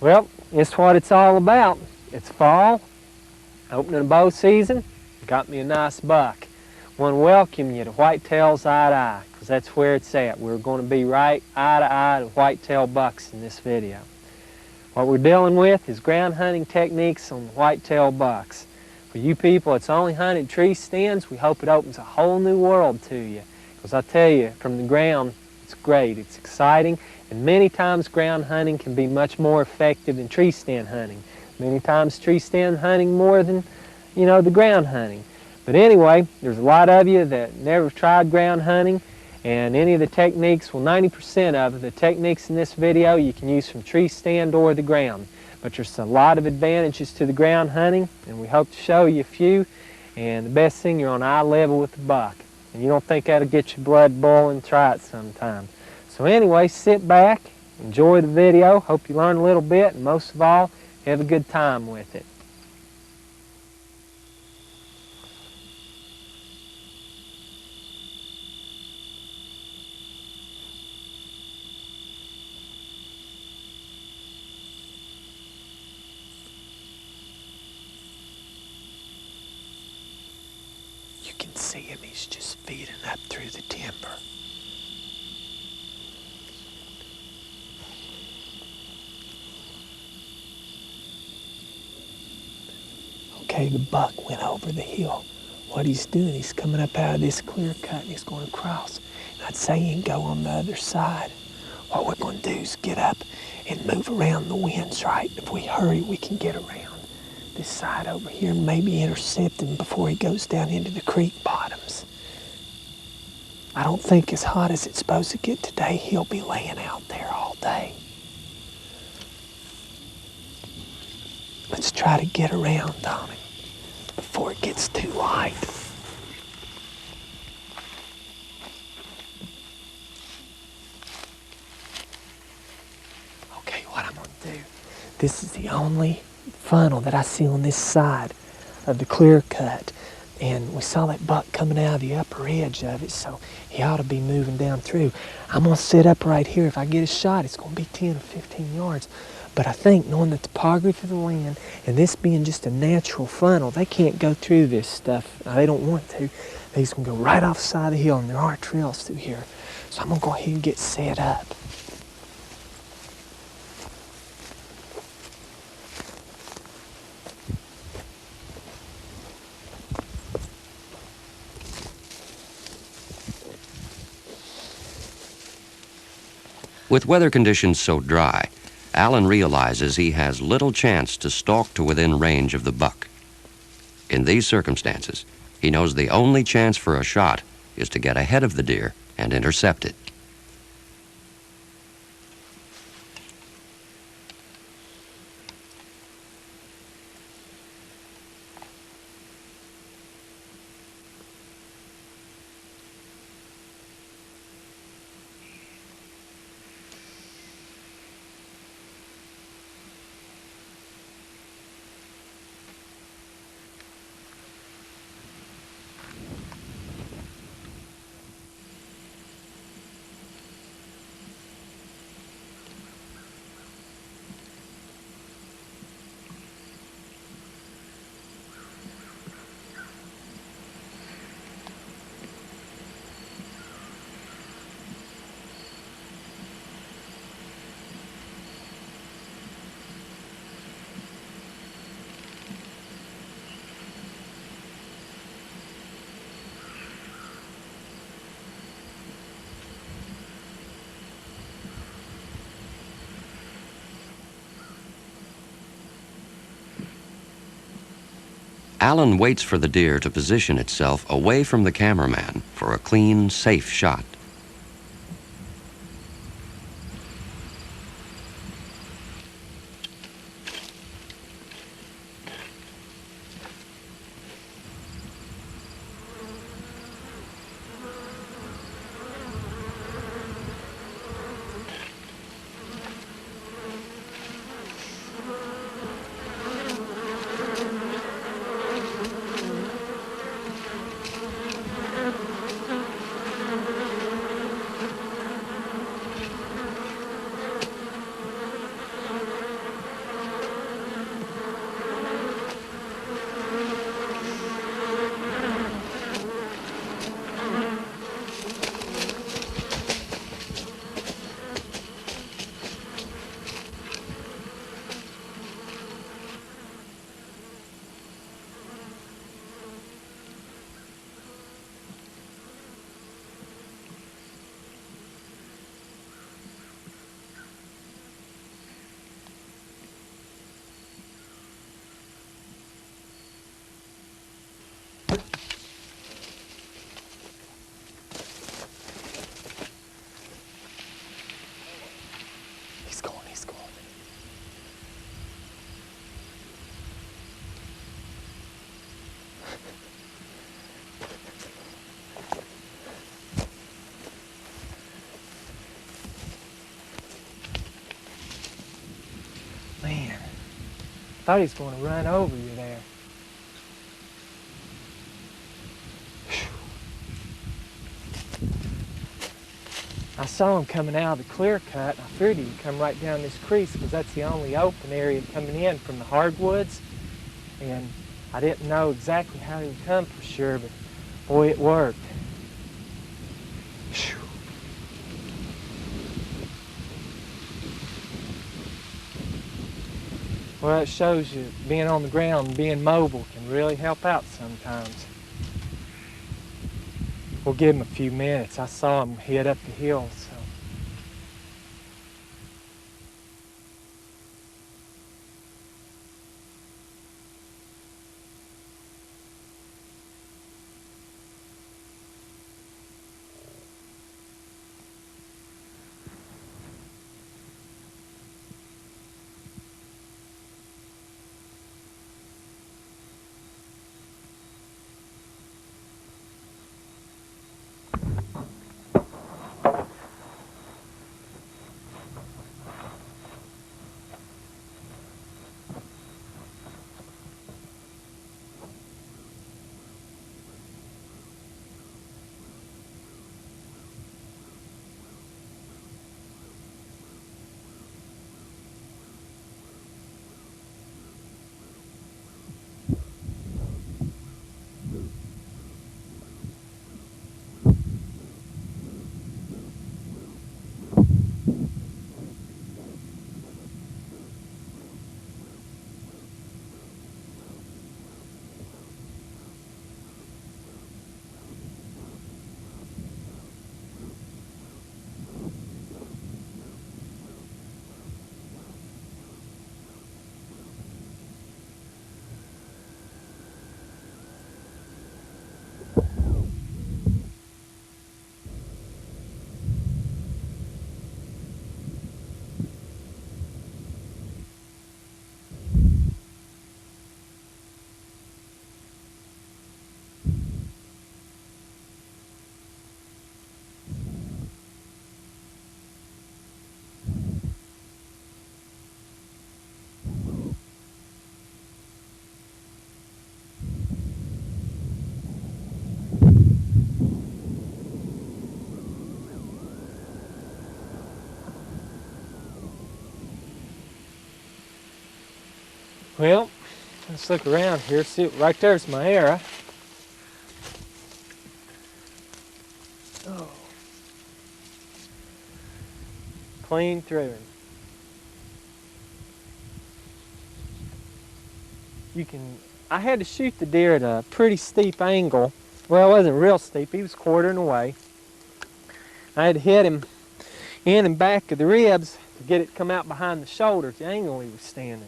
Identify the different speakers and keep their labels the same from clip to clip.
Speaker 1: Well, it's what it's all about. It's fall, opening of bow season. Got me a nice buck. Want to welcome you to Whitetail's Eye to Eye, because that's where it's at. We're going to be right eye to eye to whitetail bucks in this video. What we're dealing with is ground hunting techniques on whitetail bucks. For you people that's only hunted tree stands, we hope it opens a whole new world to you. Because I tell you, from the ground, it's great, it's exciting, and many times ground hunting can be much more effective than tree stand hunting. Many times tree stand hunting more than, the ground hunting. But anyway, there's a lot of you that never tried ground hunting, and any of the techniques, well, 90% of the techniques in this video you can use from tree stand or the ground. But there's a lot of advantages to the ground hunting, and we hope to show you a few. And the best thing, you're on eye level with the buck. And you don't think that'll get your blood boiling, try it sometime. So anyway, sit back, enjoy the video, hope you learn a little bit, and most of all, have a good time with it. You can see him, he's just feeding up through the timber. Okay, the buck went over the hill. What he's doing, he's coming up out of this clear cut and he's going across. And I'd say he can go on the other side. What we're going to do is get up and move around the winds, right? If we hurry, we can get around this side over here and maybe intercept him before he goes down into the creek bottoms. I don't think as hot as it's supposed to get today, he'll be laying out there all day. Let's try to get around on him before it gets too light. Okay, what I'm gonna do, this is the only funnel that I see on this side of the clear cut. And we saw that buck coming out of the upper edge of it, so he ought to be moving down through. I'm gonna sit up right here. If I get a shot, it's gonna be 10 or 15 yards. But I think, knowing the topography of the land, and this being just a natural funnel, they can't go through this stuff. They don't want to. They're just gonna go right off the side of the hill, and there are trails through here. So I'm gonna go ahead and get set up.
Speaker 2: With weather conditions so dry, Alan realizes he has little chance to stalk to within range of the buck. In these circumstances, he knows the only chance for a shot is to get ahead of the deer and intercept it. Alan waits for the deer to position itself away from the cameraman for a clean, safe shot.
Speaker 1: thought he was going to run over you there. I saw him coming out of the clear cut. I figured he would come right down this crease because that's the only open area coming in from the hardwoods. And I didn't know exactly how he would come for sure, but boy, it worked. Whew. Well, it shows you being on the ground and being mobile can really help out sometimes. We'll give him a few minutes. I saw him head up the hill, so. Well, let's look around here. See, right there's my arrow. Oh. Clean through him. I had to shoot the deer at a pretty steep angle. Well, it wasn't real steep. He was quartering away. I had to hit him in and back of the ribs to get it come out behind the shoulder, the angle he was standing.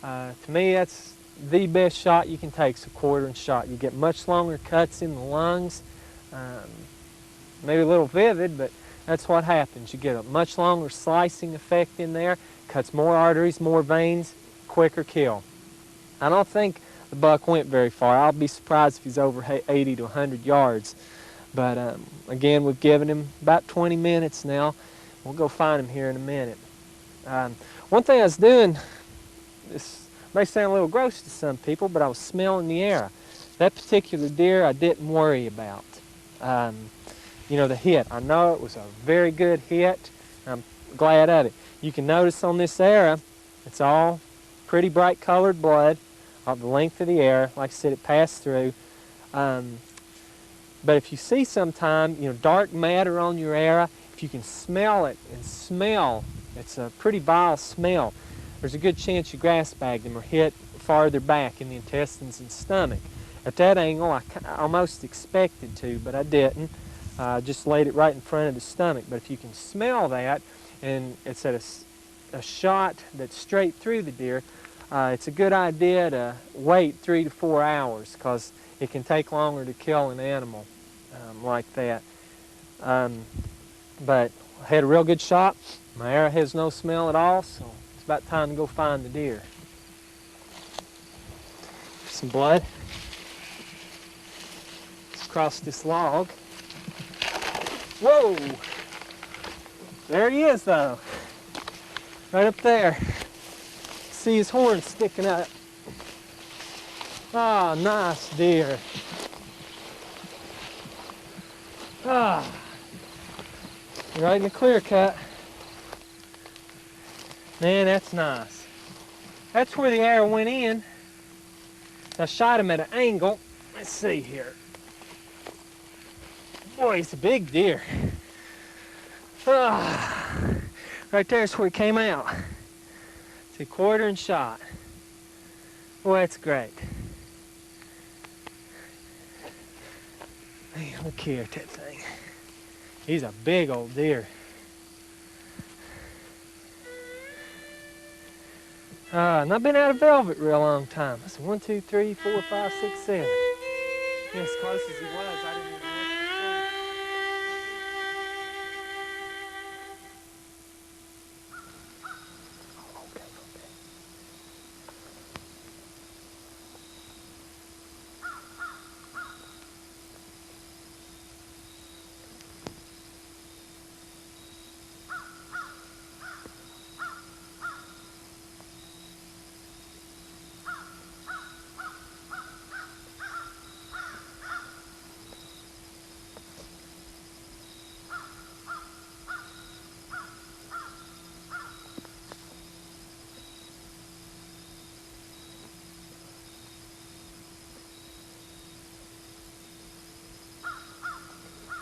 Speaker 1: To me, that's the best shot you can take, is a quartering shot. You get much longer cuts in the lungs, maybe a little vivid, but that's what happens. You get a much longer slicing effect in there, cuts more arteries, more veins, quicker kill. I don't think the buck went very far. I'll be surprised if he's over 80 to 100 yards. But again, we've given him about 20 minutes now. We'll go find him here in a minute. One thing I was doing, this may sound a little gross to some people, but I was smelling the arrow. That particular deer I didn't worry about. You know, the hit. I know it was a very good hit. I'm glad of it. You can notice on this arrow, it's all pretty bright colored blood of the length of the arrow. Like I said, it passed through. But if you see sometime, you know, dark matter on your arrow, if you can smell it and smell, it's a pretty vile smell. There's a good chance you grass bagged them or hit farther back in the intestines and stomach. At that angle, I almost expected to, but I didn't. Just laid it right in front of the stomach. But if you can smell that, and it's at a shot that's straight through the deer, it's a good idea to wait 3 to 4 hours, because it can take longer to kill an animal like that. But I had a real good shot. My arrow has no smell at all, so it's about time to go find the deer. Some blood. Let's cross this log. Whoa! There he is, though. Right up there. see his horn sticking up. Ah, nice deer. Ah, right in the clear cut. Man, that's nice. That's where the arrow went in. I shot him at an angle. Let's see here. Boy, he's a big deer. Ah, right there's where he came out. It's a quartering shot. Boy, that's great. Man, look here at that thing. He's a big old deer. And I've been out of velvet real long time. That's 1, 2, 3, 4, 5, 6, 7. Yeah, as close as he was, I didn't even look at the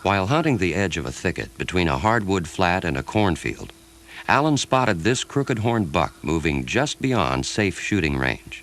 Speaker 2: While hunting the edge of a thicket between a hardwood flat and a cornfield, Alan spotted this crooked-horned buck moving just beyond safe shooting range.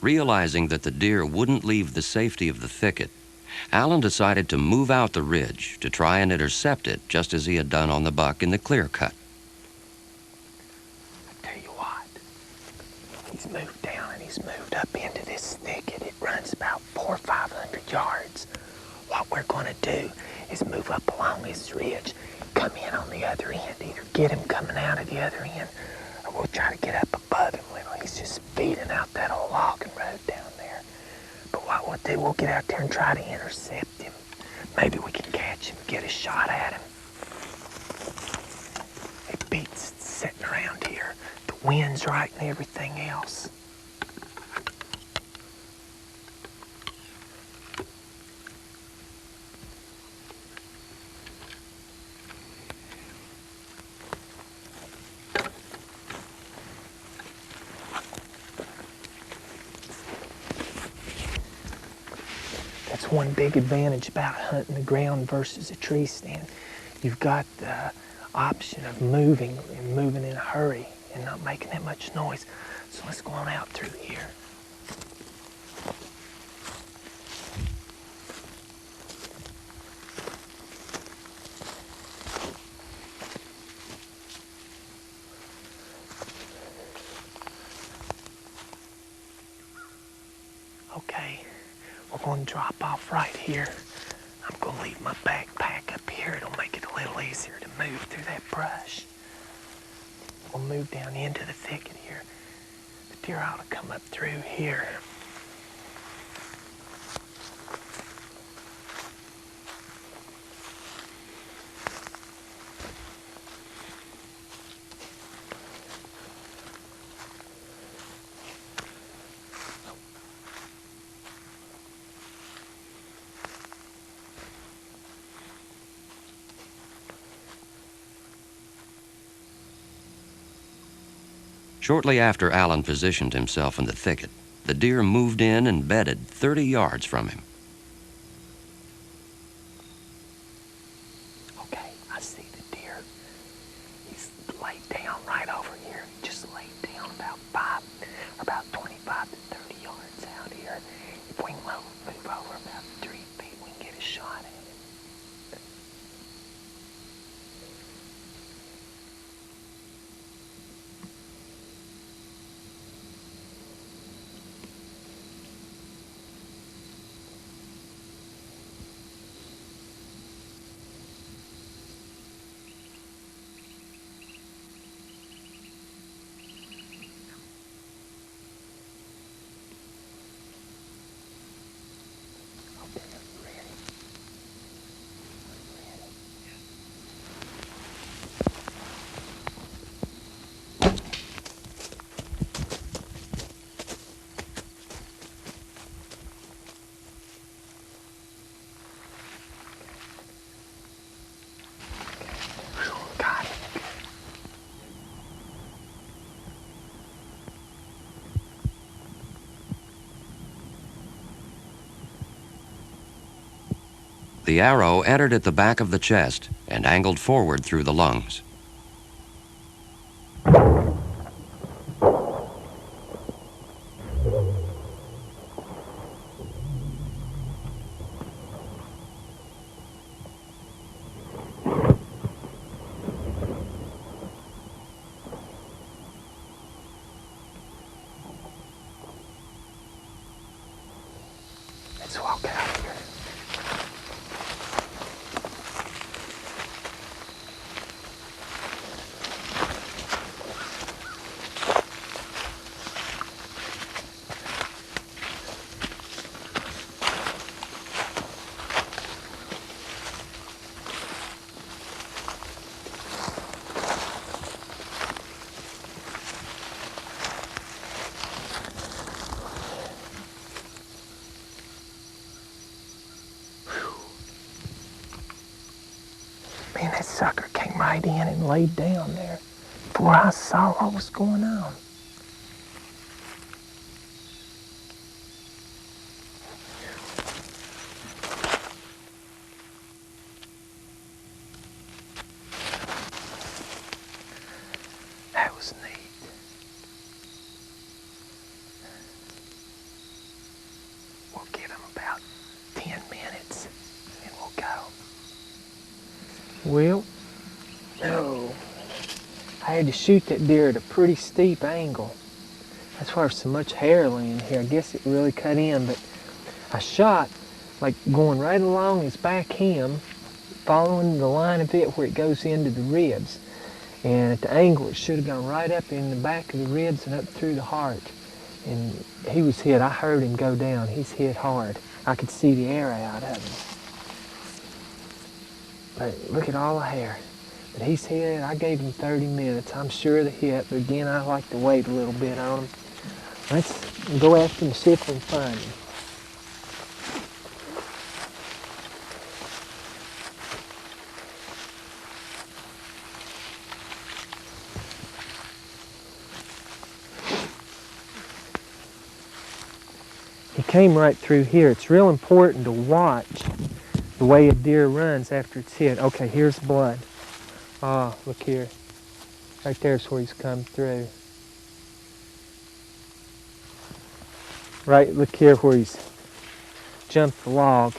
Speaker 2: Realizing that the deer wouldn't leave the safety of the thicket, Alan decided to move out the ridge to try and intercept it just as he had done on the buck in the clear cut.
Speaker 1: I tell you what, he's moved down and he's moved up into this thicket. It runs about 400 or 500 yards. What we're going to do is move up along this ridge, come in on the other end, either get him coming out of the other end, or we'll try to get up above him when he's just feeding out that old logging road down there. But what we'll do, we'll get out there and try to intercept him. Maybe we can catch him, get a shot at him. It beats sitting around here. The wind's right and everything else. That's one big advantage about hunting the ground versus a tree stand. You've got the option of moving and moving in a hurry and not making that much noise. So let's go on out through here. Okay, we're going to drop off right here. I'm going to leave my backpack up here. It'll make it a little easier to move through that brush. We'll move down into the thicket here. The deer ought to come up through here.
Speaker 2: Shortly after Alan positioned himself in the thicket, the deer moved in and bedded 30 yards from him.
Speaker 1: Okay, I see the deer. He's laid down right over here. He just laid down about 25 to 30 yards out here. If we can move over about 3 feet, we can get a shot at him. Got it.
Speaker 2: The arrow entered at the back of the chest and angled forward through the lungs.
Speaker 1: Let's walk out here. Man, that sucker came right in and laid down there before I saw what was going on. That was neat. We'll give him about 10 minutes and we'll go. Well, no. I had to shoot that deer at a pretty steep angle. That's why there's so much hair laying here. I guess it really cut in, but I shot like going right along his back hem, following the line of it where it goes into the ribs. And at the angle, it should have gone right up in the back of the ribs and up through the heart. And he was hit. I heard him go down. He's hit hard. I could see the air out of him. But look at all the hair. But he's hit. I gave him 30 minutes. I'm sure of the hit, but again, I like to wait a little bit on him. Let's go after him and see if we can find him. He came right through here. It's real important to watch the way a deer runs after it's hit. Okay, here's blood. Ah, look here. Right there's where he's come through. Right, look here where he's jumped the log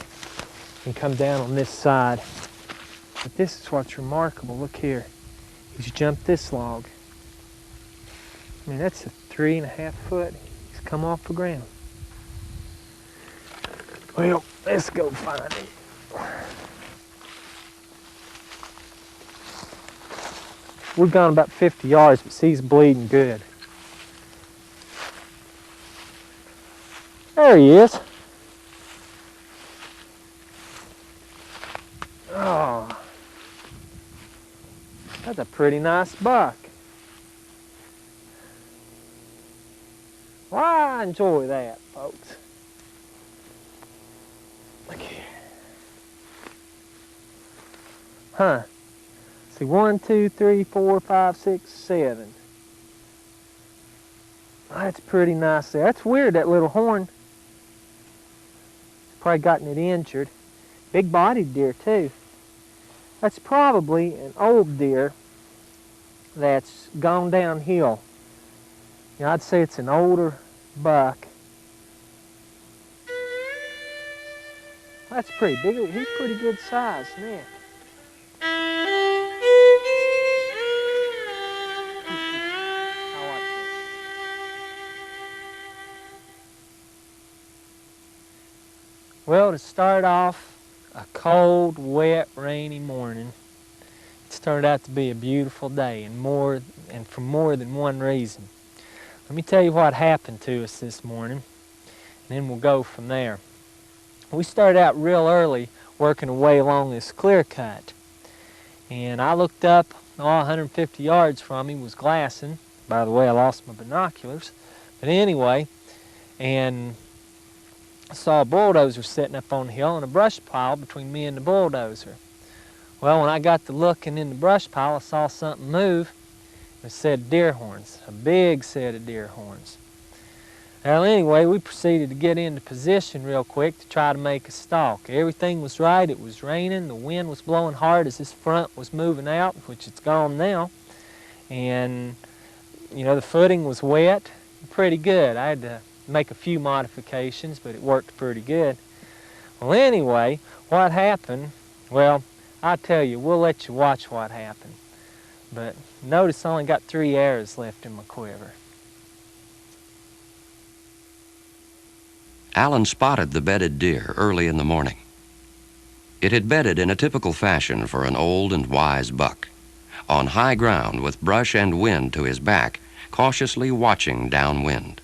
Speaker 1: and come down on this side. But this is what's remarkable. Look here. He's jumped this log. I mean, that's a 3.5 foot. He's come off the ground. Well, let's go find him. We've gone about 50 yards, but he's bleeding good. There he is. Oh, that's a pretty nice buck. Well, I enjoy that, folks. Look here. Huh. See, 1, 2, 3, 4, 5, 6, 7. That's pretty nice there. That's weird, that little horn. Probably gotten it injured. Big bodied deer too. That's probably an old deer that's gone downhill. You know, I'd say it's an older buck. That's pretty big. He's pretty good size now. Well, to start off a cold, wet, rainy morning, it's turned out to be a beautiful day, and for more than one reason. Let me tell you what happened to us this morning, and then we'll go from there. We started out real early working away along this clear cut, and I looked up, 150 yards from me was glassing. By the way, I lost my binoculars, but anyway, and I saw a bulldozer sitting up on the hill and a brush pile between me and the bulldozer. Well, when I got to looking in the brush pile, I saw something move. It said deer horns, a big set of deer horns. Well, anyway, we proceeded to get into position real quick to try to make a stalk. Everything was right. It was raining. The wind was blowing hard as this front was moving out, which it's gone now. And, you know, the footing was wet, pretty good. I had to make a few modifications, but it worked pretty good. Well, anyway, what happened, well, I'll tell you, we'll let you watch what happened. But notice I only got 3 arrows left in my quiver.
Speaker 2: Alan spotted the bedded deer early in the morning. It had bedded in a typical fashion for an old and wise buck, on high ground with brush and wind to his back, cautiously watching downwind.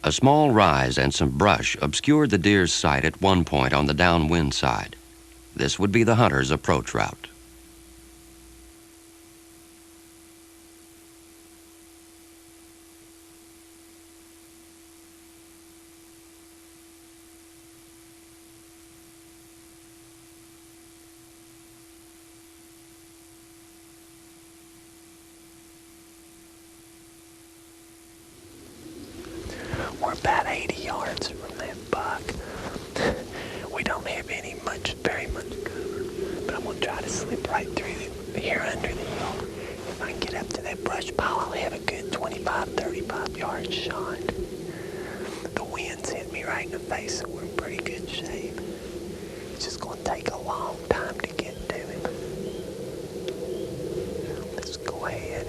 Speaker 2: A small rise and some brush obscured the deer's sight at one point on the downwind side. This would be the hunter's approach route.
Speaker 1: We're about 80 yards from that buck. We don't have very much cover, but I'm gonna try to slip right through here under the hill. If I can get up to that brush pile, I'll have a good 25, 35 yard shot. The wind's hit me right in the face, so we're in pretty good shape. It's just gonna take a long time to get to him. Let's go ahead.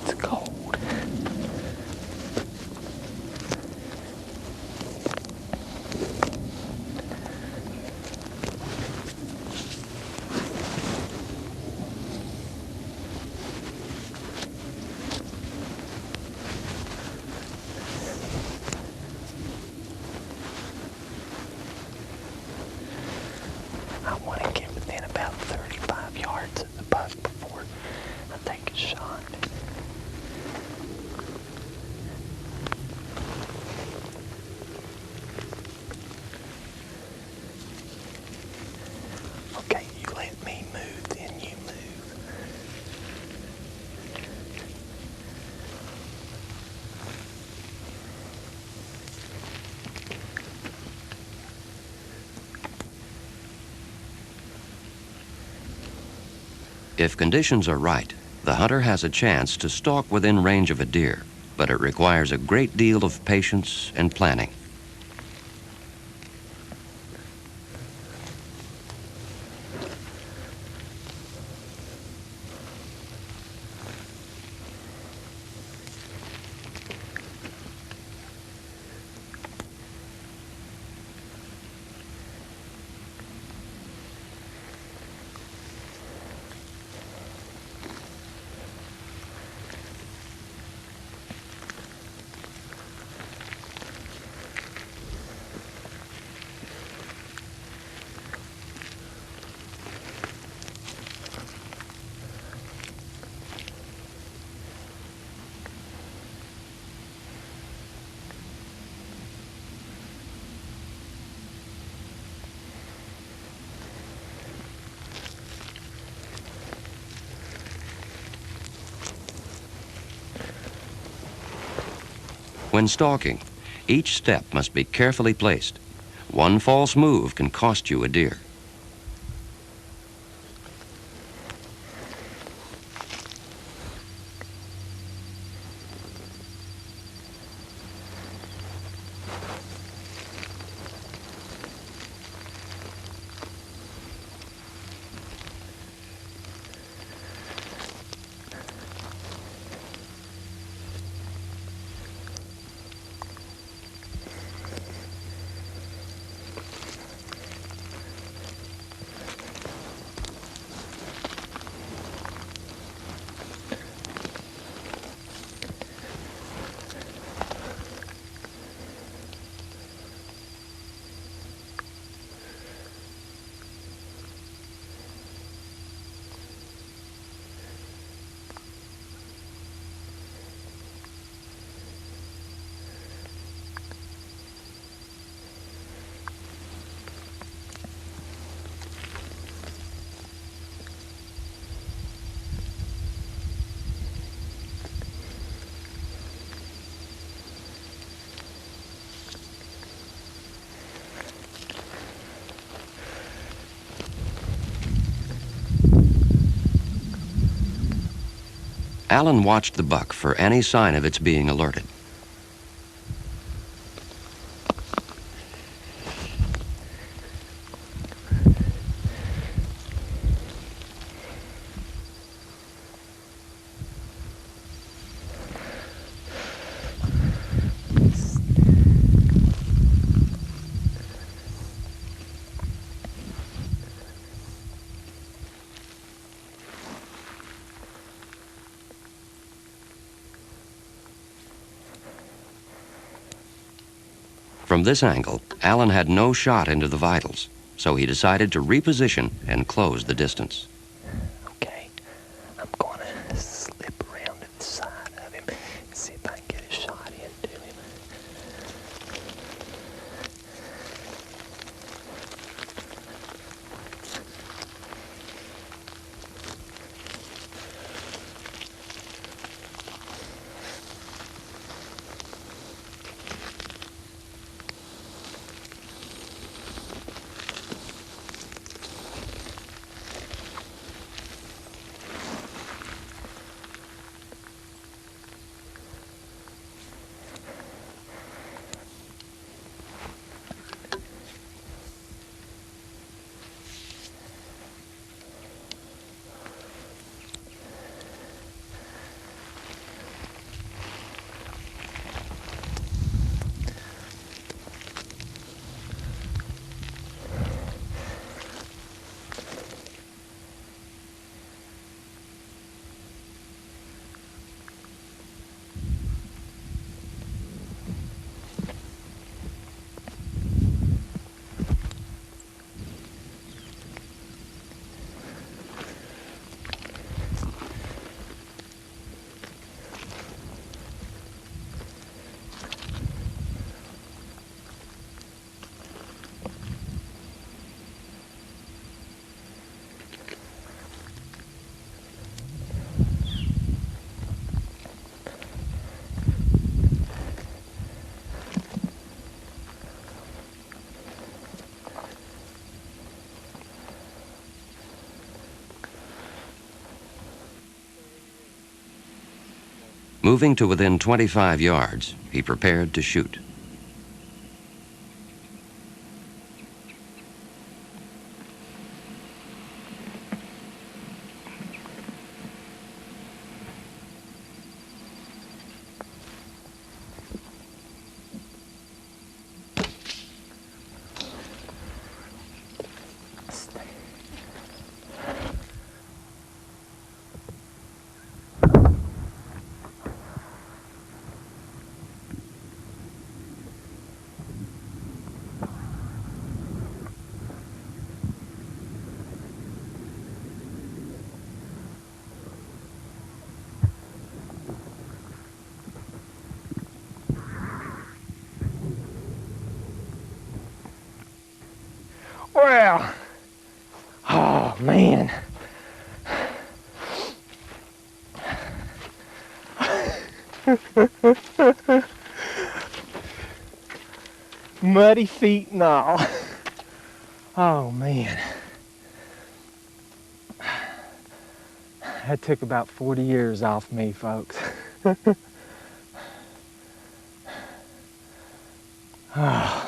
Speaker 1: it's cold. I want to get within about 35 yards of the buck before I take a shot. Okay, you let me move, then you move.
Speaker 2: If conditions are right, the hunter has a chance to stalk within range of a deer, but it requires a great deal of patience and planning. When stalking, each step must be carefully placed. One false move can cost you a deer. Alan watched the buck for any sign of its being alerted. From this angle, Alan had no shot into the vitals, so he decided to reposition and close the distance.
Speaker 1: Okay, I'm going to slip around to the side of him and see if I can get a shot into him.
Speaker 2: Moving to within 25 yards, he prepared to shoot.
Speaker 1: Well, oh man. Muddy feet and all. Oh man. That took about 40 years off me, folks. Oh.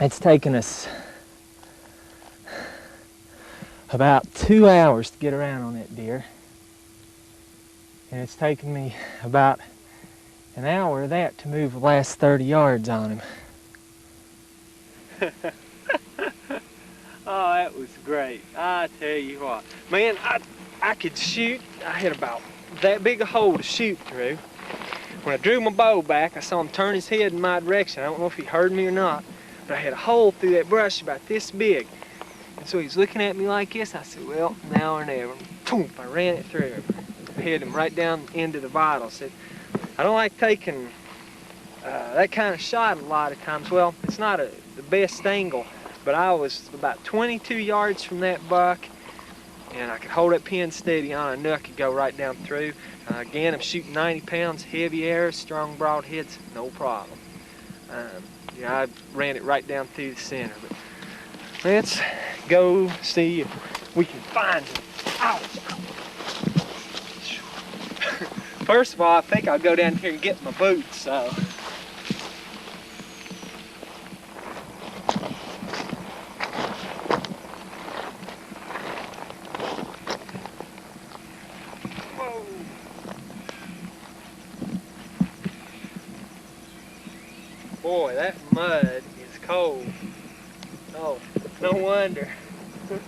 Speaker 1: It's taken us about 2 hours to get around on that deer. And it's taken me about an hour of that to move the last 30 yards on him. Oh, that was great. I tell you what. Man, I could shoot. I had about that big a hole to shoot through. When I drew my bow back, I saw him turn his head in my direction. I don't know if he heard me or not. But I had a hole through that brush about this big. And so he's looking at me like this. I said, well, now or never. Boom, I ran it through him. I hit him right down into the vitals. I don't like taking that kind of shot a lot of times. Well, it's not the best angle, but I was about 22 yards from that buck, and I could hold that pin steady on. I knew I could go right down through. Again, I'm shooting 90 pounds, heavy arrows, strong broadheads, no problem. Yeah, I ran it right down through the center. But let's go see if we can find him. Ow! First of all, I think I'll go down here and get my boots. So. Whoa. Boy, that mud is cold. Oh, no wonder. I'm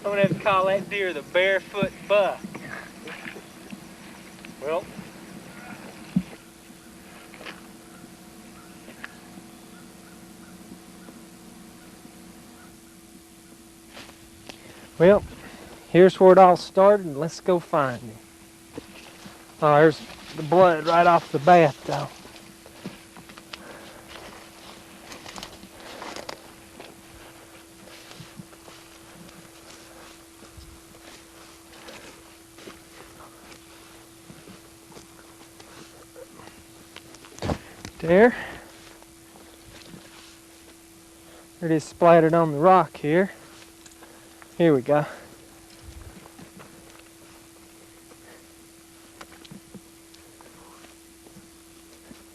Speaker 1: gonna have to call that deer the barefoot buck. Well, here's where it all started, and let's go find him. Oh, there's the blood right off the bat, though. There. It is splattered on the rock here. Here we go.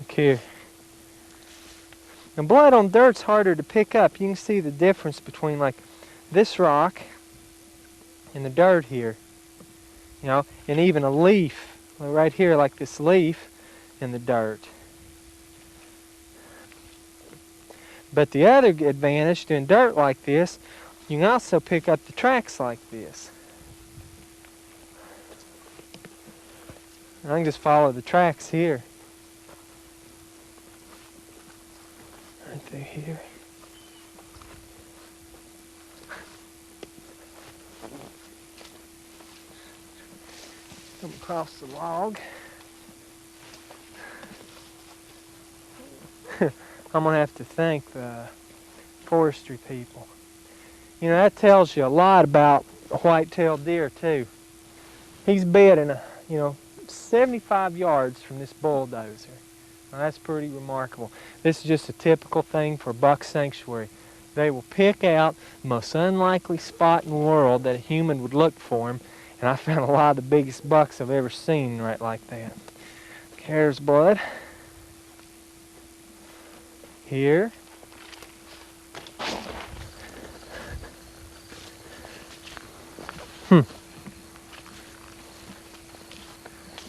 Speaker 1: Look here. Now, blood on dirt's harder to pick up. You can see the difference between like this rock and the dirt here. You know, and even a leaf, right here, like this leaf in the dirt. But the other advantage doing dirt like this, you can also pick up the tracks like this. And I can just follow the tracks here. Right through here. Come across the log. I'm going to have to thank the forestry people. You know, that tells you a lot about a white-tailed deer, too. He's bedding, 75 yards from this bulldozer. Now, that's pretty remarkable. This is just a typical thing for buck sanctuary. They will pick out the most unlikely spot in the world that a human would look for him, and I found a lot of the biggest bucks I've ever seen right like that. Here's blood. Here.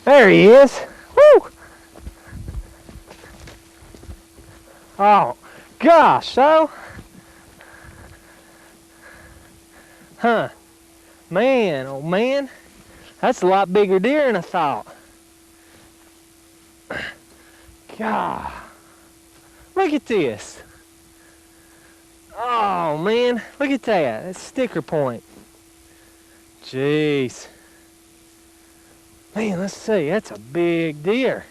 Speaker 1: There he is. Woo! Oh, gosh, so. Huh. Man, oh man. That's a lot bigger deer than I thought. God. Look at this. Oh, man. Look at that. That's sticker point. Jeez. Man, let's see. That's a big deer.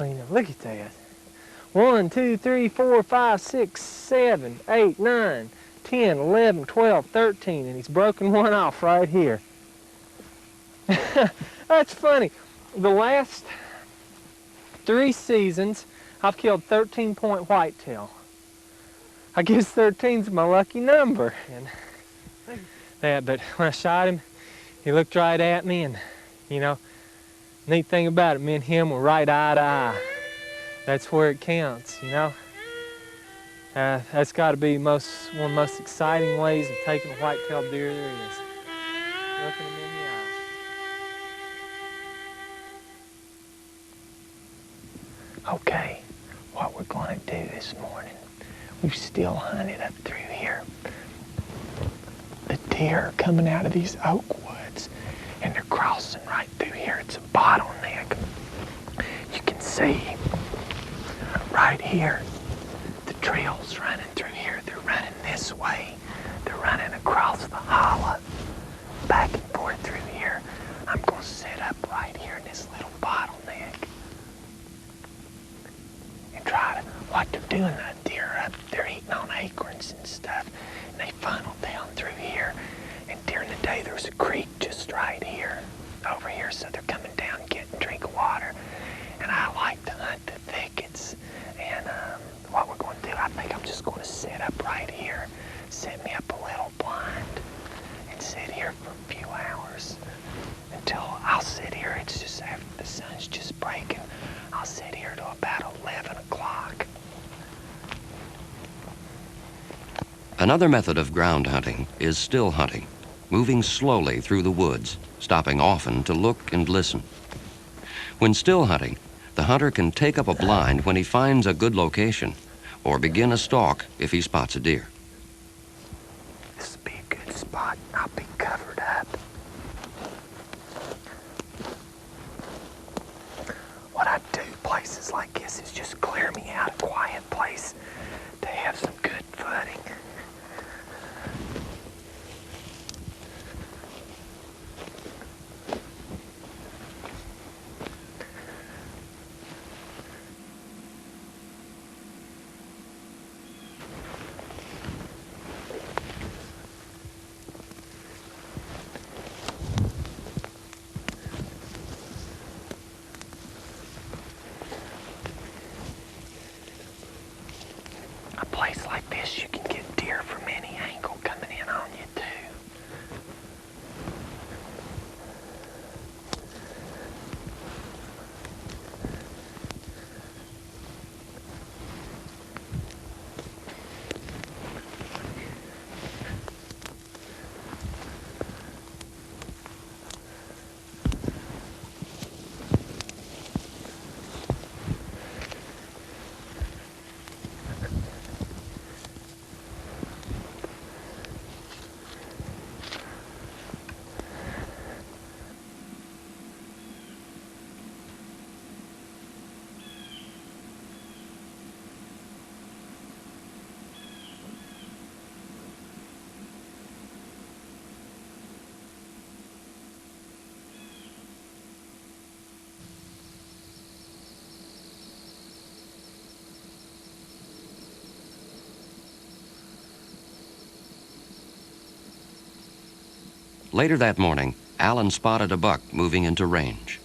Speaker 1: Look at that. 1, 2, 3, 4, 5, 6, 7, 8, 9, 10, 11, 12, 13, and he's broken one off right here. That's funny. The last 3 seasons, I've killed 13-point whitetail. I guess 13's my lucky number. And that, but when I shot him, he looked right at me, and you know, neat thing about it, me and him were right eye to eye. That's where it counts, you know. That's got to be one of the most exciting ways of taking a white-tailed deer there is. Looking him in the eye. Okay, what we're going to do this morning, we've still hunted up through here. The deer are coming out of these oak woods, and they're crossing right through here. It's a bottleneck. You can see right here, the trail's running through here. They're running this way. They're running across the hollow, back and forth through here. I'm going to set up right here in this little bottleneck and try to, what they're doing, the deer up, they're eating on acorns and stuff, and they funnel down through here. And during the day, there's a creek just right here, over here, so they're coming down and getting a drink of water. And I like to hunt the thickets. And what we're going to do, I think I'm just going to set up right here, set me up a little blind, and sit here for a few hours until I'll sit here. It's just after the sun's just breaking. I'll sit here till about 11 o'clock.
Speaker 2: Another method of ground hunting is still hunting, moving slowly through the woods, stopping often to look and listen. When still hunting, the hunter can take up a blind when he finds a good location, or begin a stalk if he spots a deer.
Speaker 1: This will be a good spot. I'll be covered up. What I do places like this is just clear me out a quiet place to have some good footing. A place like this, you can get deer from any angle coming in on you too.
Speaker 2: Later that morning, Alan spotted a buck moving into range.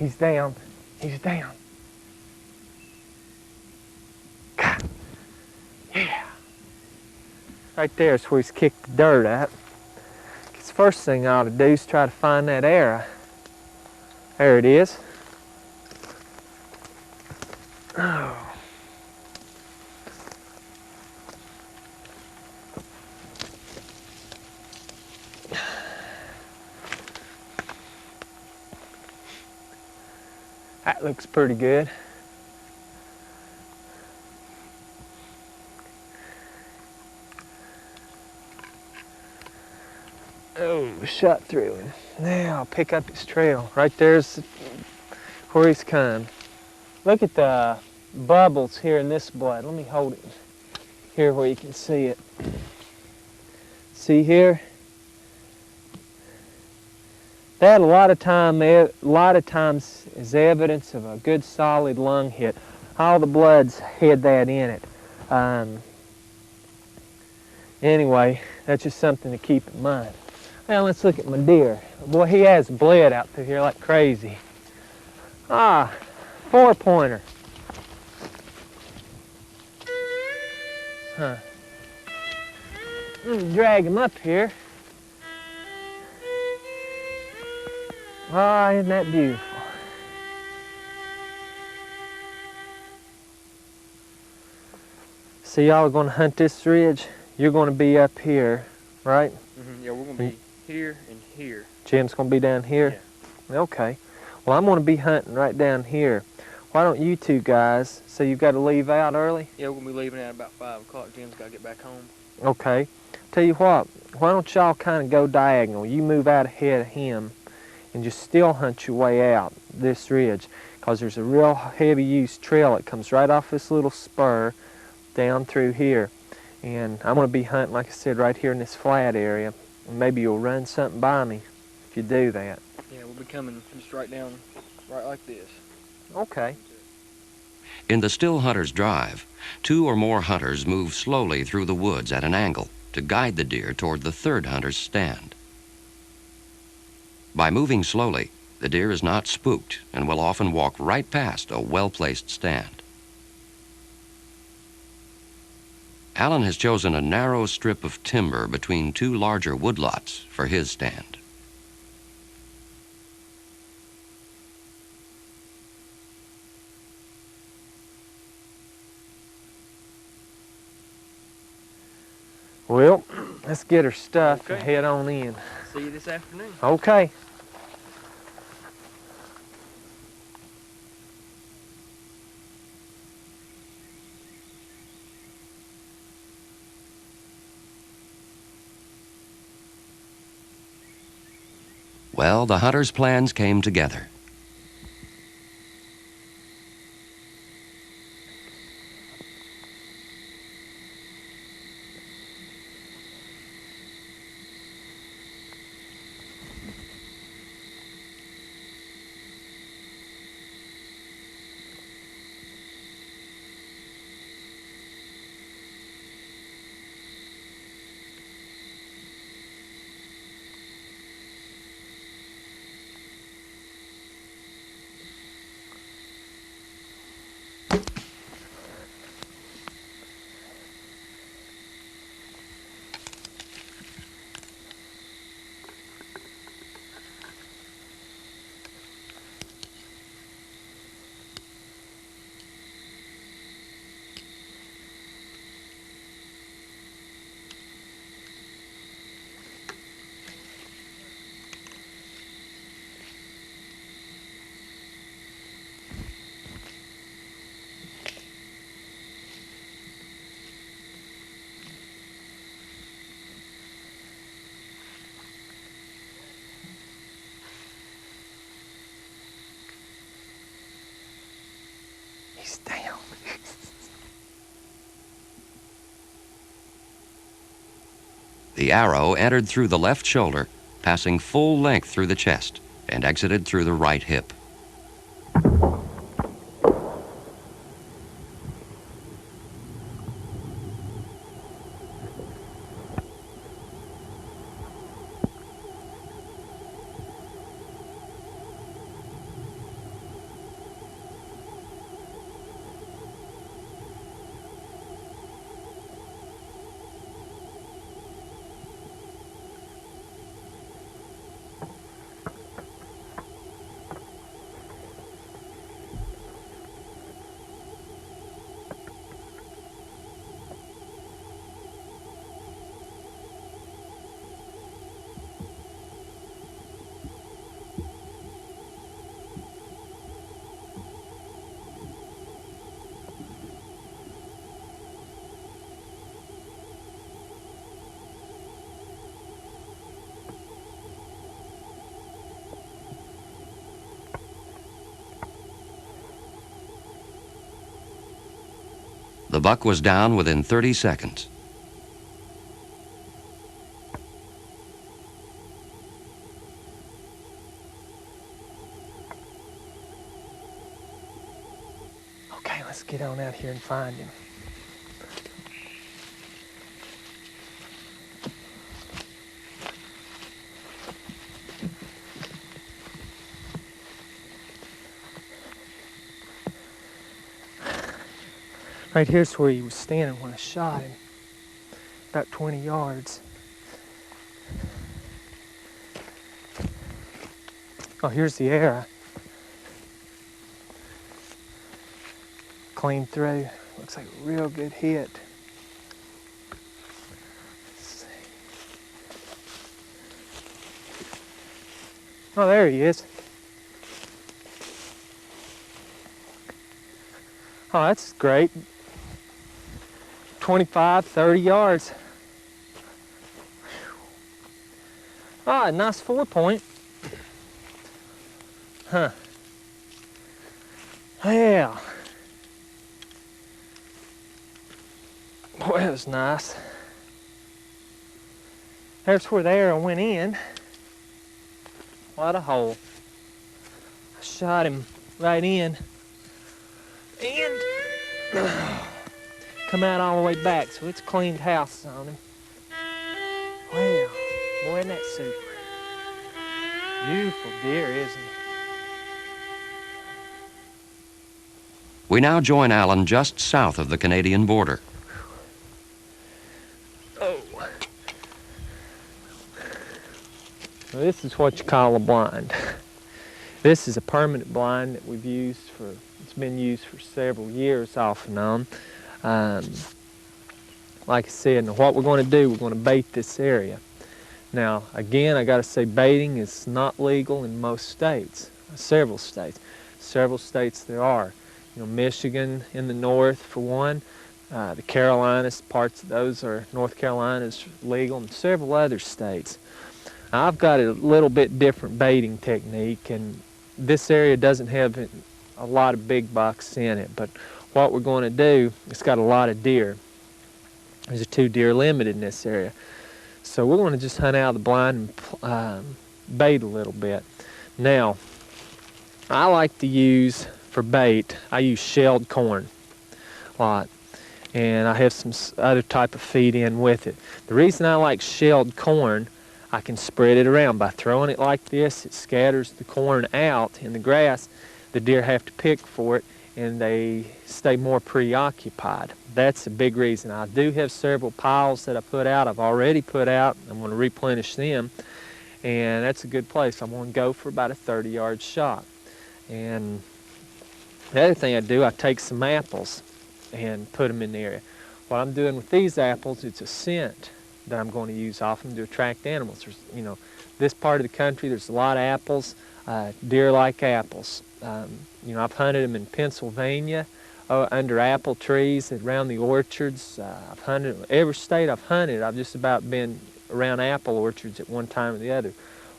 Speaker 1: He's down. He's down. God. Yeah. Right there is where he's kicked the dirt at. Because the first thing I ought to do is try to find that arrow. There it is. Oh. That looks pretty good. Oh, shot through him. Now I'll pick up his trail. Right there's where he's come. Look at the bubbles here in this blood. Let me hold it here where you can see it. See here? That a lot of times is evidence of a good solid lung hit. All the blood's had that in it. Anyway, that's just something to keep in mind. Now let's look at my deer. Boy, he has bled out through here like crazy. Ah, 4-pointer. Huh. Let me drag him up here. Ah, isn't that beautiful? So y'all are going to hunt this ridge. You're going to be up here, right?
Speaker 3: Yeah, we're going to be here and here.
Speaker 1: Jim's going to be down here? Yeah. Okay. Well, I'm going to be hunting right down here. Why don't you two guys, so you've got to leave out early?
Speaker 3: Yeah, we're going to be leaving at about 5 o'clock. Jim's got to get back home.
Speaker 1: Okay. Tell you what, why don't y'all kind of go diagonal? You move out ahead of him and just still hunt your way out this ridge, because there's a real heavy use trail that comes right off this little spur down through here. And I'm going to be hunting, like I said, right here in this flat area. And maybe you'll run something by me if you do that.
Speaker 3: Yeah, we'll be coming just right down, right like this.
Speaker 1: Okay.
Speaker 2: In the Still Hunter's Drive, 2 or more hunters move slowly through the woods at an angle to guide the deer toward the third hunter's stand. By moving slowly, the deer is not spooked and will often walk right past a well-placed stand. Alan has chosen a narrow strip of timber between 2 larger woodlots for his stand.
Speaker 1: Well, let's get her stuff and head on in.
Speaker 3: See you this afternoon.
Speaker 1: Okay.
Speaker 2: Well, the hunters' plans came together. He's down. The arrow entered through the left shoulder, passing full length through the chest, and exited through the right hip. The buck was down within 30 seconds.
Speaker 1: Okay, let's get on out here and find him. Right here's where he was standing when I shot him, about 20 yards. Oh, here's the arrow. Clean through. Looks like a real good hit. Let's see. Oh, there he is. Oh, that's great. 25, 30 yards. Ah, nice 4-point. Huh. Yeah. Boy, that was nice. There's where the arrow went in. What a hole. I shot him right in. And come out all the way back, so it's cleaned house on him. Well, boy, isn't that super? Beautiful deer, isn't he?
Speaker 2: We now join Alan just south of the Canadian border.
Speaker 1: Oh. Well, this is what you call a blind. This is a permanent blind that we've used for, it's been used for several years off and on. Like I said, now what we're going to do, we're going to bait this area. Now, again, I got to say baiting is not legal in most states, several states. Several states there are. You know, Michigan in the north, for one. The Carolinas, parts of those are, North Carolina is legal, and several other states. Now, I've got a little bit different baiting technique, and this area doesn't have a lot of big bucks in it, but what we're going to do, it's got a lot of deer. There's a 2 deer limit in this area. So we're going to just hunt out of the blind and bait a little bit. Now, I like to use, for bait, I use shelled corn a lot. And I have some other type of feed in with it. The reason I like shelled corn, I can spread it around. By throwing it like this, it scatters the corn out in the grass. The deer have to pick for it, and they stay more preoccupied. That's a big reason. I do have several piles that I put out. I've already put out. I'm going to replenish them, and that's a good place. I'm going to go for about a 30-yard shot. And the other thing I do, I take some apples and put them in the area. What I'm doing with these apples, it's a scent that I'm going to use off them to attract animals. There's, you know, this part of the country, there's a lot of apples. Deer like apples. You know, I've hunted them in Pennsylvania, under apple trees, around the orchards. I've hunted every state I've hunted. I've just about been around apple orchards at one time or the other.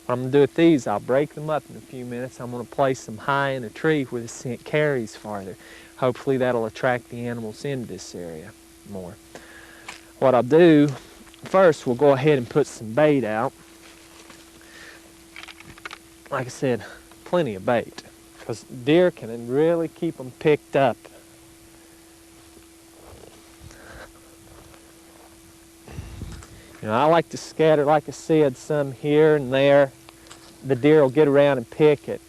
Speaker 1: What I'm going to do with these, I'll break them up in a few minutes. I'm going to place them high in a tree where the scent carries farther. Hopefully that'll attract the animals into this area more. What I'll do, first we'll go ahead and put some bait out. Like I said, plenty of bait, because deer can really keep them picked up. You know, I like to scatter, like I said, some here and there. The deer will get around and pick it.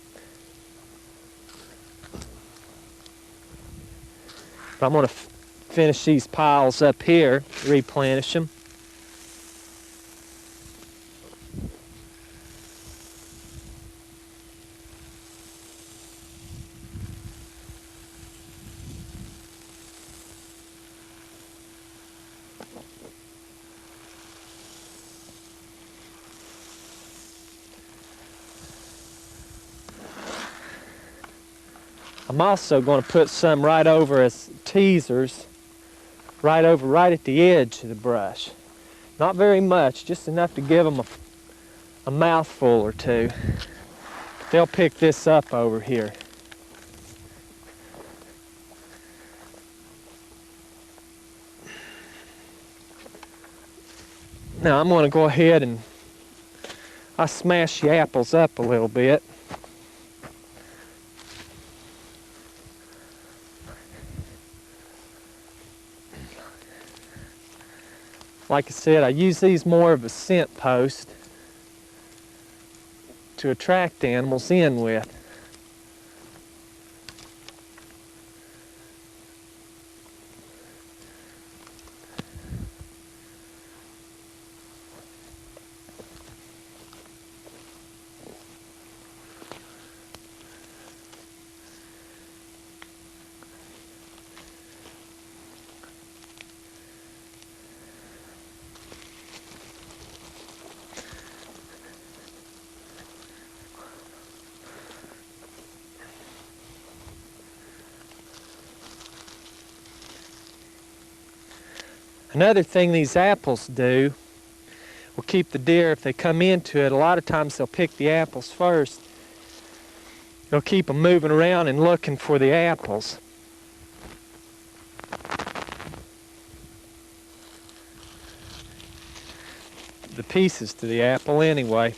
Speaker 1: But I'm going to finish these piles up here, replenish them. I'm also going to put some right over as teasers, right at the edge of the brush. Not very much, just enough to give them a mouthful or two. They'll pick this up over here. Now I'm going to go ahead and I smash the apples up a little bit. Like I said, I use these more of a scent post to attract animals in with. Another thing these apples do will keep the deer, if they come into it, a lot of times they'll pick the apples first. They'll keep them moving around and looking for the apples. The pieces to the apple anyway.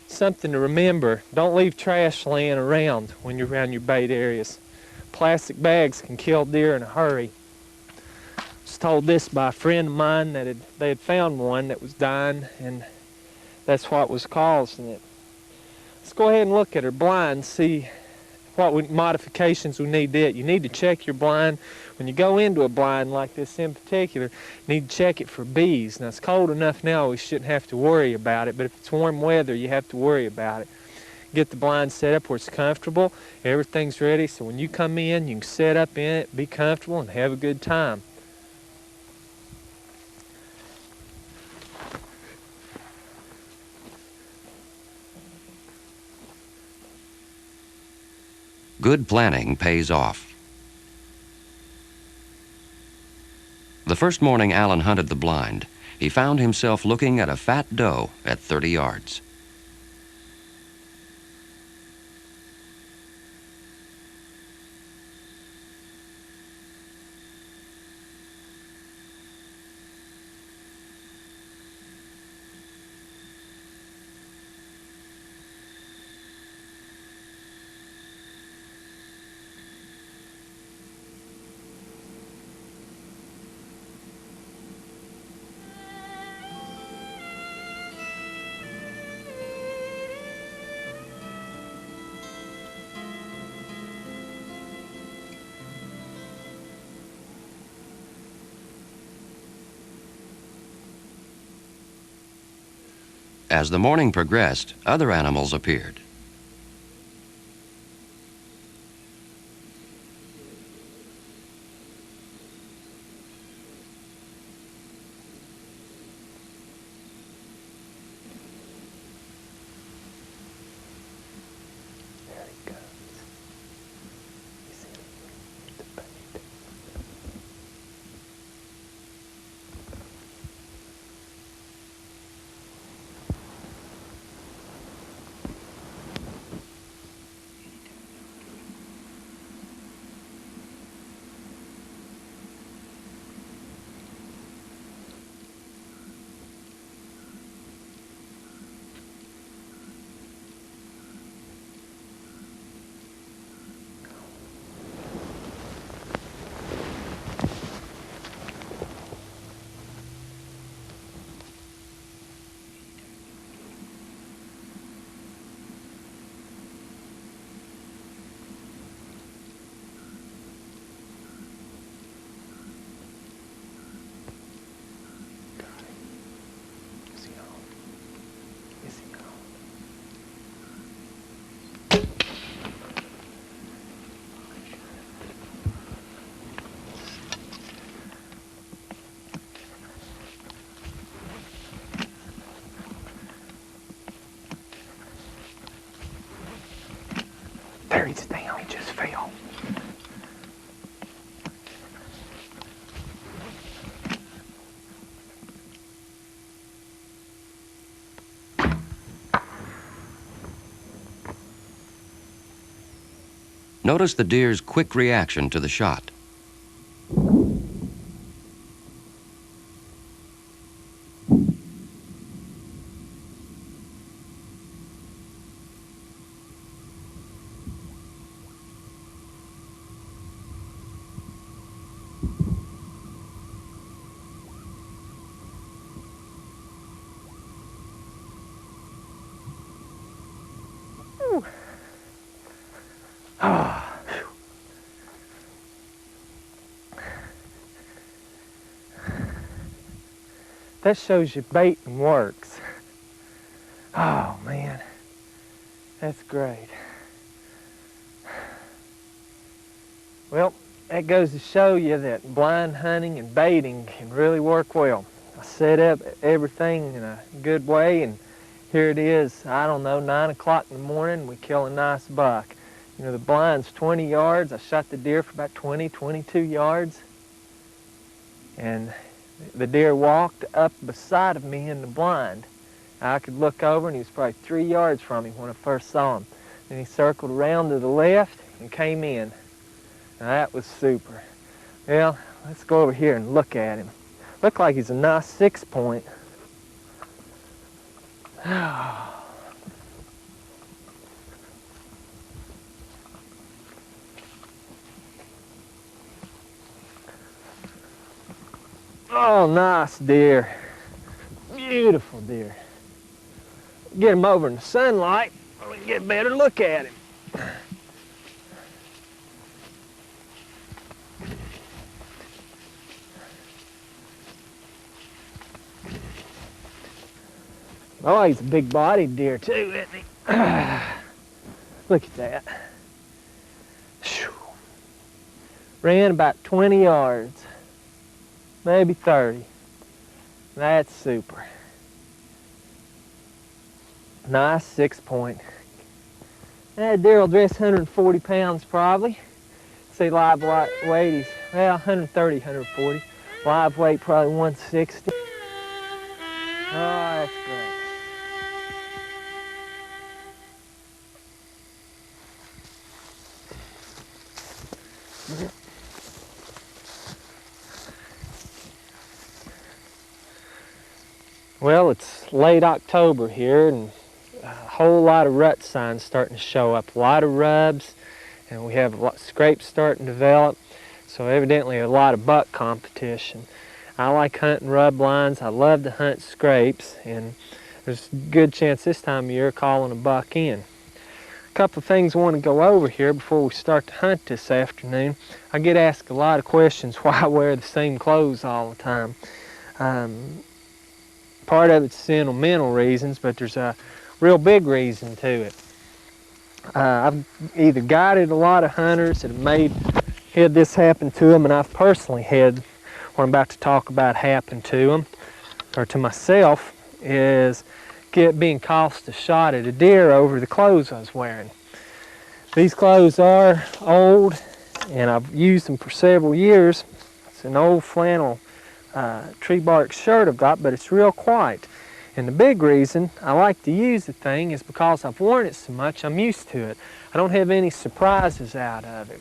Speaker 1: Something to remember, don't leave trash laying around when you're around your bait areas. Plastic bags can kill deer in a hurry. I was told this by a friend of mine that they had found one that was dying, and that's what was causing it. Let's go ahead and look at her blind, see what modifications we need to it. You need to check your blind. When you go into a blind like this in particular, you need to check it for bees. Now it's cold enough now we shouldn't have to worry about it, but if it's warm weather you have to worry about it. Get the blind set up where it's comfortable, everything's ready, so when you come in you can set up in it, be comfortable, and have a good time.
Speaker 2: Good planning pays off. The first morning Alan hunted the blind, he found himself looking at a fat doe at 30 yards. As the morning progressed, other animals appeared.
Speaker 1: There he goes. You see him? The bait. There he's down, he just fell.
Speaker 2: Notice the deer's quick reaction to the shot.
Speaker 1: That shows you baiting works. Oh man, that's great. Well, that goes to show you that blind hunting and baiting can really work well. I set up everything in a good way, and here it is, I don't know, 9 o'clock in the morning, we kill a nice buck. You know, the blind's 20 yards. I shot the deer for about 20, 22 yards. And the deer walked up beside of me in the blind. I could look over, and he was probably 3 yards from me when I first saw him. Then he circled around to the left and came in. Now that was super. Well, let's go over here and look at him. Looked like he's a nice 6-point. Oh, nice deer. Beautiful deer. Get him over in the sunlight so we can get a better look at him. Oh, he's a big-bodied deer too, isn't he? Look at that. Whew. Ran about 20 yards, maybe 30. That's super. Nice 6-point. That deer will dress 140 pounds probably. See, live weight, he's, well, 130, 140. Live weight probably 160. Oh, that's great. Well, it's late October here, and a whole lot of rut signs starting to show up. A lot of rubs, and we have a lot of scrapes starting to develop. So evidently a lot of buck competition. I like hunting rub lines. I love to hunt scrapes, and there's a good chance this time of year calling a buck in. A couple of things I want to go over here before we start to hunt this afternoon. I get asked a lot of questions why I wear the same clothes all the time. Part of it's sentimental reasons, but there's a real big reason to it. I've either guided a lot of hunters that have had this happen to them, and I've personally had what I'm about to talk about happen to them, or to myself, is being cost a shot at a deer over the clothes I was wearing. These clothes are old, and I've used them for several years. It's an old flannel tree bark shirt I've got, but it's real quiet. And the big reason I like to use the thing is because I've worn it so much, I'm used to it. I don't have any surprises out of it.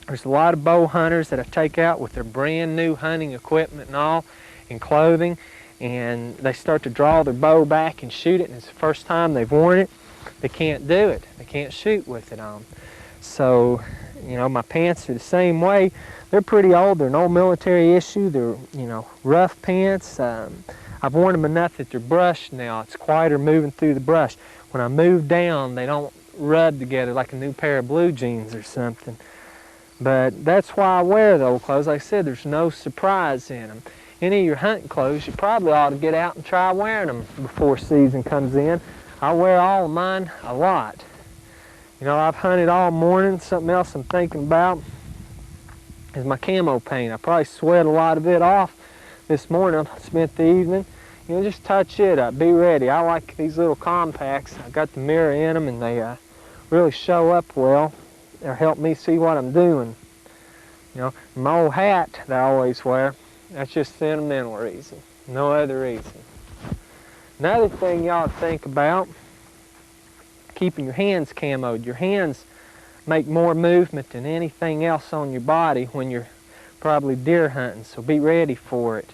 Speaker 1: There's a lot of bow hunters that I take out with their brand new hunting equipment and all, and clothing, and they start to draw their bow back and shoot it, and it's the first time they've worn it. They can't do it. They can't shoot with it on. So, you know, my pants are the same way. They're pretty old. They're an old military issue. They're, you know, rough pants. I've worn them enough that they're brushed now. It's quieter moving through the brush. When I move down, they don't rub together like a new pair of blue jeans or something. But that's why I wear the old clothes. Like I said, there's no surprise in them. Any of your hunting clothes, you probably ought to get out and try wearing them before season comes in. I wear all of mine a lot. You know, I've hunted all morning. Something else I'm thinking about is my camo paint. I probably sweat a lot of it off this morning. I spent the evening. You know, just touch it up. Be ready. I like these little compacts. I got the mirror in them, and they really show up well. They help me see what I'm doing. You know, my old hat that I always wear, that's just sentimental reason. No other reason. Another thing you ought to think about, keeping your hands camoed. Your hands make more movement than anything else on your body when you're probably deer hunting, so be ready for it.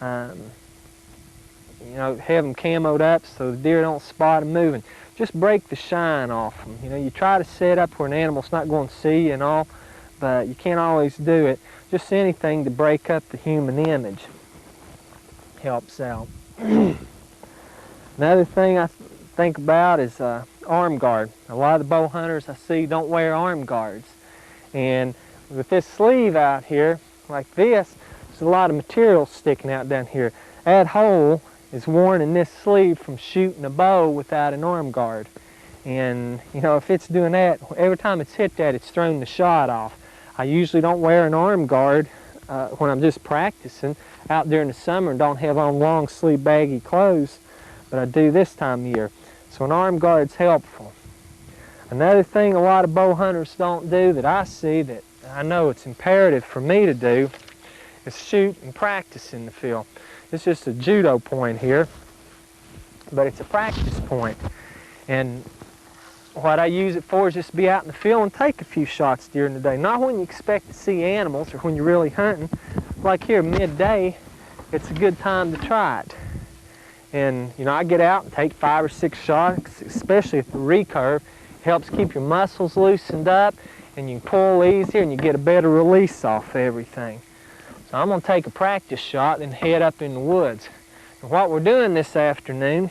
Speaker 1: You know, have them camoed up so the deer don't spot them moving. Just break the shine off them. You know, you try to set up where an animal's not going to see you and all, but you can't always do it. Just anything to break up the human image helps out. Another thing I think about is arm guard. A lot of the bow hunters I see don't wear arm guards. And with this sleeve out here, like this, there's a lot of material sticking out down here. That hole is worn in this sleeve from shooting a bow without an arm guard. And, you know, if it's doing that, every time it's hit that, it's thrown the shot off. I usually don't wear an arm guard when I'm just practicing out during the summer and don't have on long sleeve baggy clothes, but I do this time of year. So an arm guard's helpful. Another thing a lot of bow hunters don't do that I see that I know it's imperative for me to do is shoot and practice in the field. It's just a judo point here, but it's a practice point. And what I use it for is just to be out in the field and take a few shots during the day. Not when you expect to see animals or when you're really hunting. Like here, midday, it's a good time to try it. And, you know, I get out and take 5 or 6 shots, especially at the recurve. It helps keep your muscles loosened up, and you can pull easier and you get a better release off everything. So I'm going to take a practice shot and head up in the woods. And what we're doing this afternoon,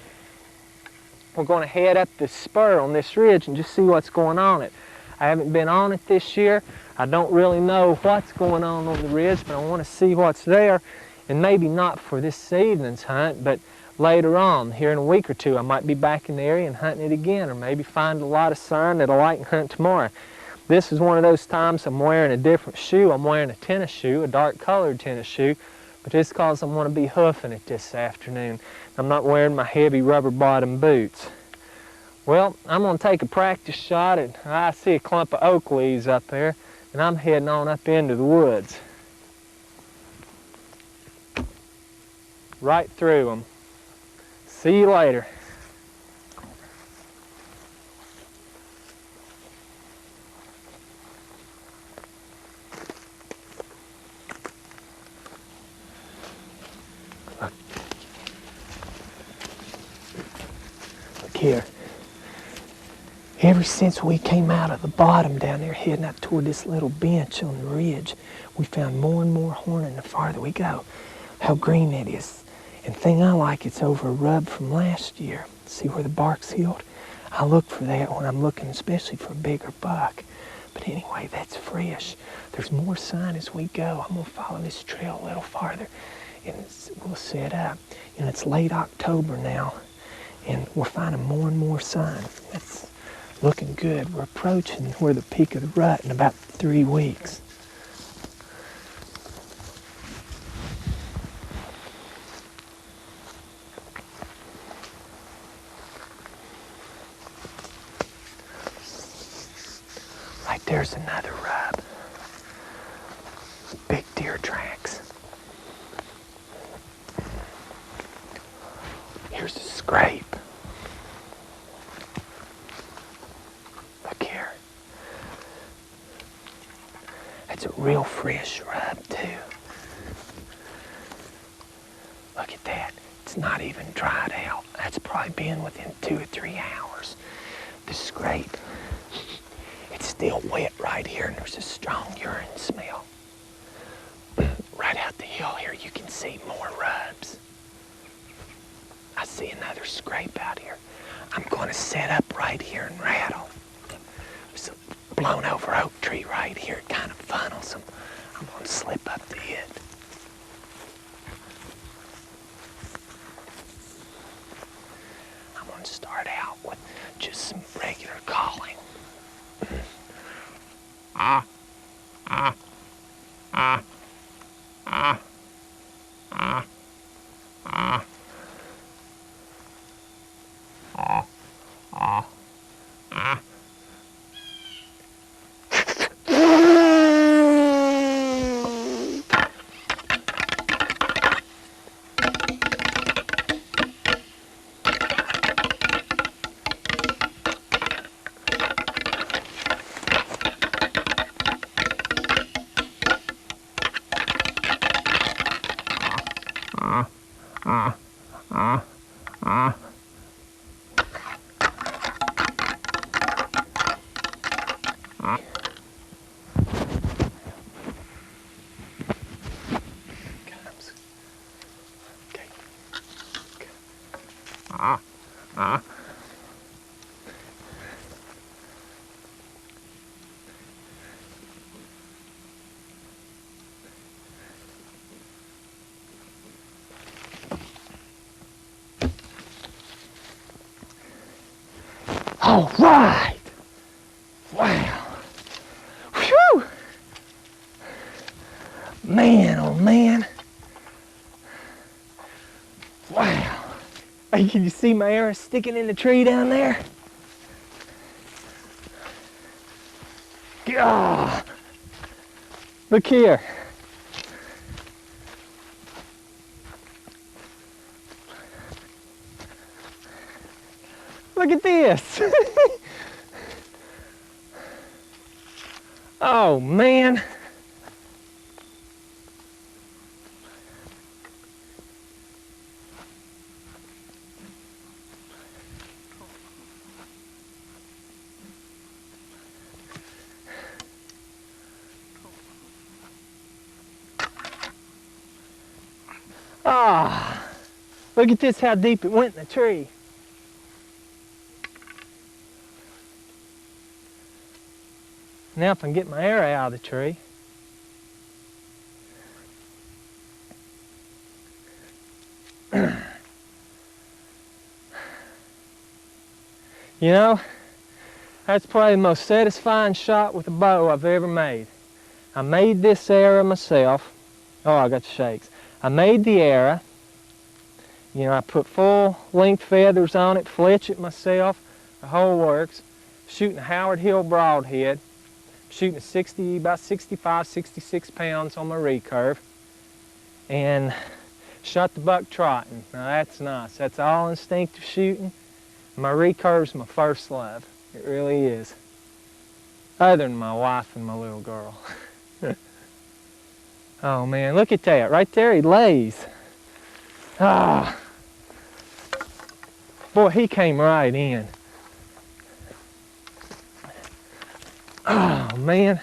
Speaker 1: we're going to head up this spur on this ridge and just see what's going on it. I haven't been on it this year. I don't really know what's going on the ridge, but I want to see what's there. And maybe not for this evening's hunt, but later on, here in a week or two, I might be back in the area and hunting it again, or maybe find a lot of sign that I like and hunt tomorrow. This is one of those times I'm wearing a different shoe. I'm wearing a tennis shoe, a dark colored tennis shoe, but just because I want to be hoofing it this afternoon. I'm not wearing my heavy rubber bottom boots. Well, I'm going to take a practice shot at, I see a clump of oak leaves up there, and I'm heading on up into the woods. Right through them. See you later. Look here. Ever since we came out of the bottom down there heading up toward this little bench on the ridge, we found more and more horning the farther we go. How green it is. And the thing I like, it's over a rub from last year. See where the bark's healed? I look for that when I'm looking especially for a bigger buck. But anyway, that's fresh. There's more sign as we go. I'm going to follow this trail a little farther and we'll set up. You know, it's late October now and we're finding more and more sign. That's looking good. We're approaching where the peak of the rut in about 3 weeks. Right there's another rub. Big deer tracks. Here's a scrape. Look here. That's a real fresh rub too. Look at that. It's not even dried out. That's probably been within 2 or 3 hours. The scrape. It's still wet right here and there's a strong urine smell. Right out the hill here you can see more rubs. I see another scrape out here. I'm going to set up right here and rattle. There's a blown over oak tree right here. It kind of funnels them. I'm going to slip up to it. I'm going to start out with just some regular calling. Ah, ah, ah, ah, ah, ah. Ah, ah, ah. All right. Wow. Whew. Man, oh man. Wow. Hey, can you see my arrow sticking in the tree down there? God. Look here. Look at this. Oh man. Ah, look at this, how deep it went in the tree. Now if I can get my arrow out of the tree. You know, that's probably the most satisfying shot with a bow I've ever made. I made this arrow myself. Oh, I got the shakes. I made the arrow. You know, I put full length feathers on it, fletch it myself, the whole works. Shooting a Howard Hill broadhead. Shooting about 65, 66 pounds on my recurve. And shot the buck trotting. Now that's nice. That's all instinctive shooting. My recurve's my first love. It really is. Other than my wife and my little girl. Oh man, look at that. Right there he lays. Ah. Boy, he came right in. Oh man.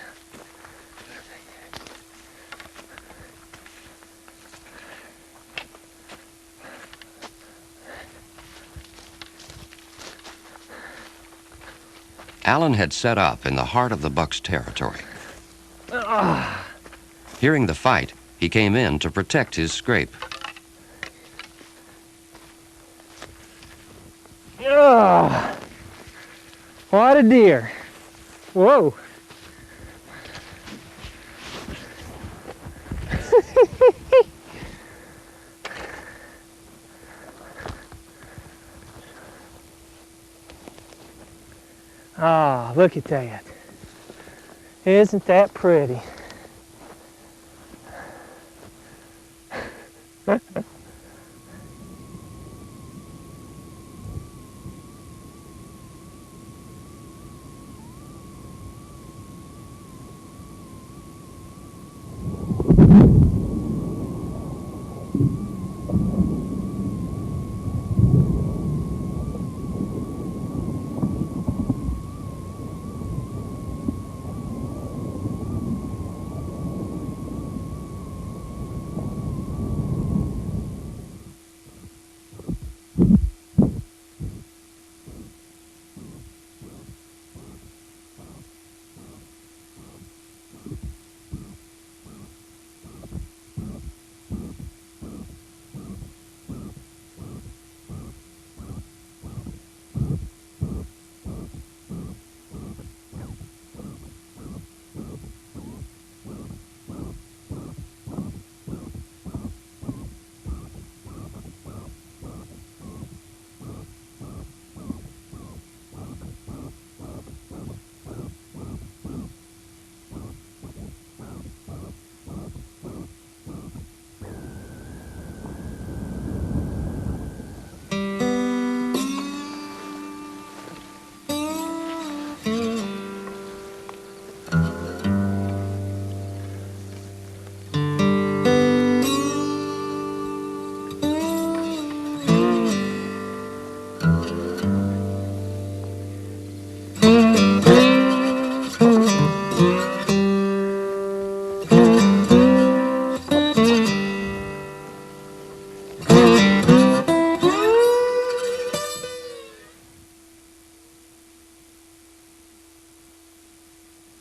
Speaker 2: Alan had set up in the heart of the buck's territory. Hearing the fight, he came in to protect his scrape.
Speaker 1: What a deer. Whoa. Ah, look at that. Isn't that pretty?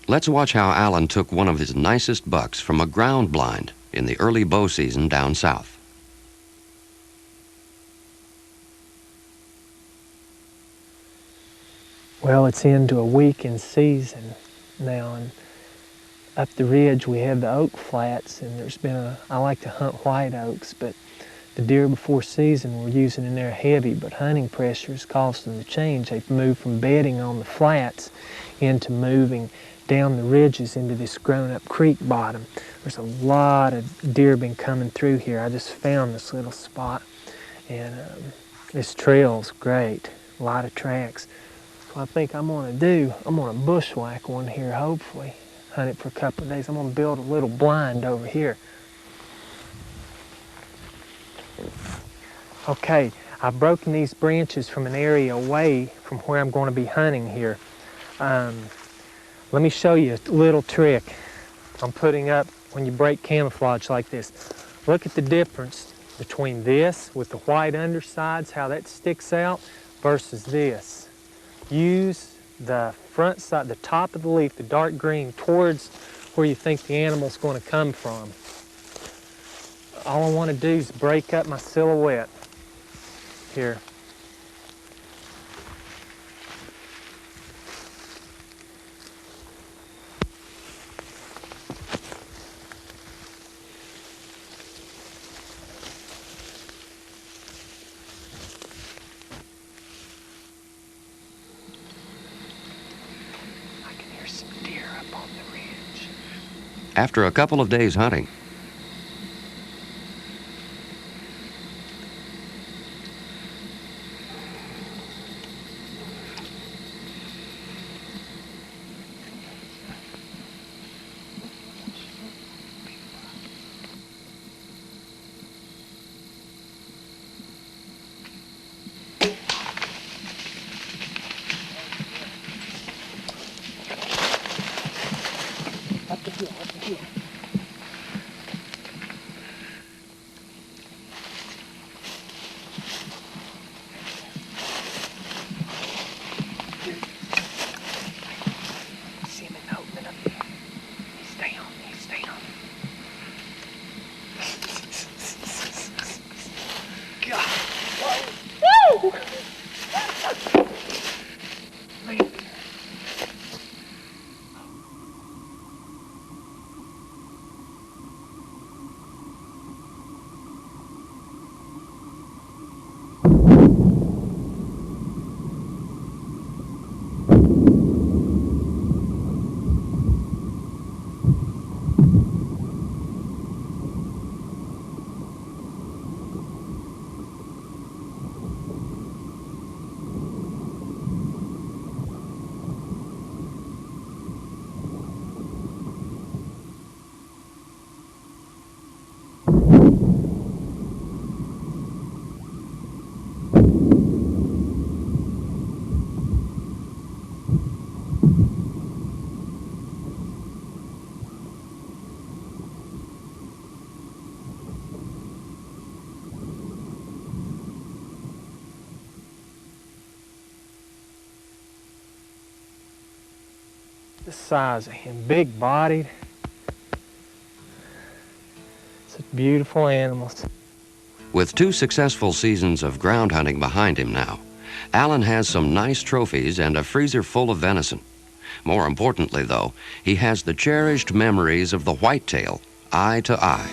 Speaker 2: Let's watch how Alan took one of his nicest bucks from a ground blind in the early bow season down south.
Speaker 1: Well, it's into a weekend season now, and up the ridge we have the oak flats, and I like to hunt white oaks, but the deer before season we're using in there heavy, but hunting pressure has caused them to change. They've moved from bedding on the flats into moving down the ridges into this grown-up creek bottom. There's a lot of deer been coming through here. I just found this little spot, and this trail's great, a lot of tracks. So I think I'm gonna bushwhack one here, hopefully. Hunt it for a couple of days. I'm gonna build a little blind over here. Okay, I've broken these branches from an area away from where I'm going to be hunting here. Let me show you a little trick I'm putting up when you break camouflage like this. Look at the difference between this with the white undersides, how that sticks out, versus this. Use the front side, the top of the leaf, the dark green, towards where you think the animal's going to come from. All I want to do is break up my silhouette here. I can hear some deer up on the ridge.
Speaker 2: After a couple of days hunting,
Speaker 1: This size and big bodied. Such beautiful animals.
Speaker 2: with 2 successful seasons of ground hunting behind him now, Alan has some nice trophies and a freezer full of venison. More importantly, though, he has the cherished memories of the whitetail, eye to eye.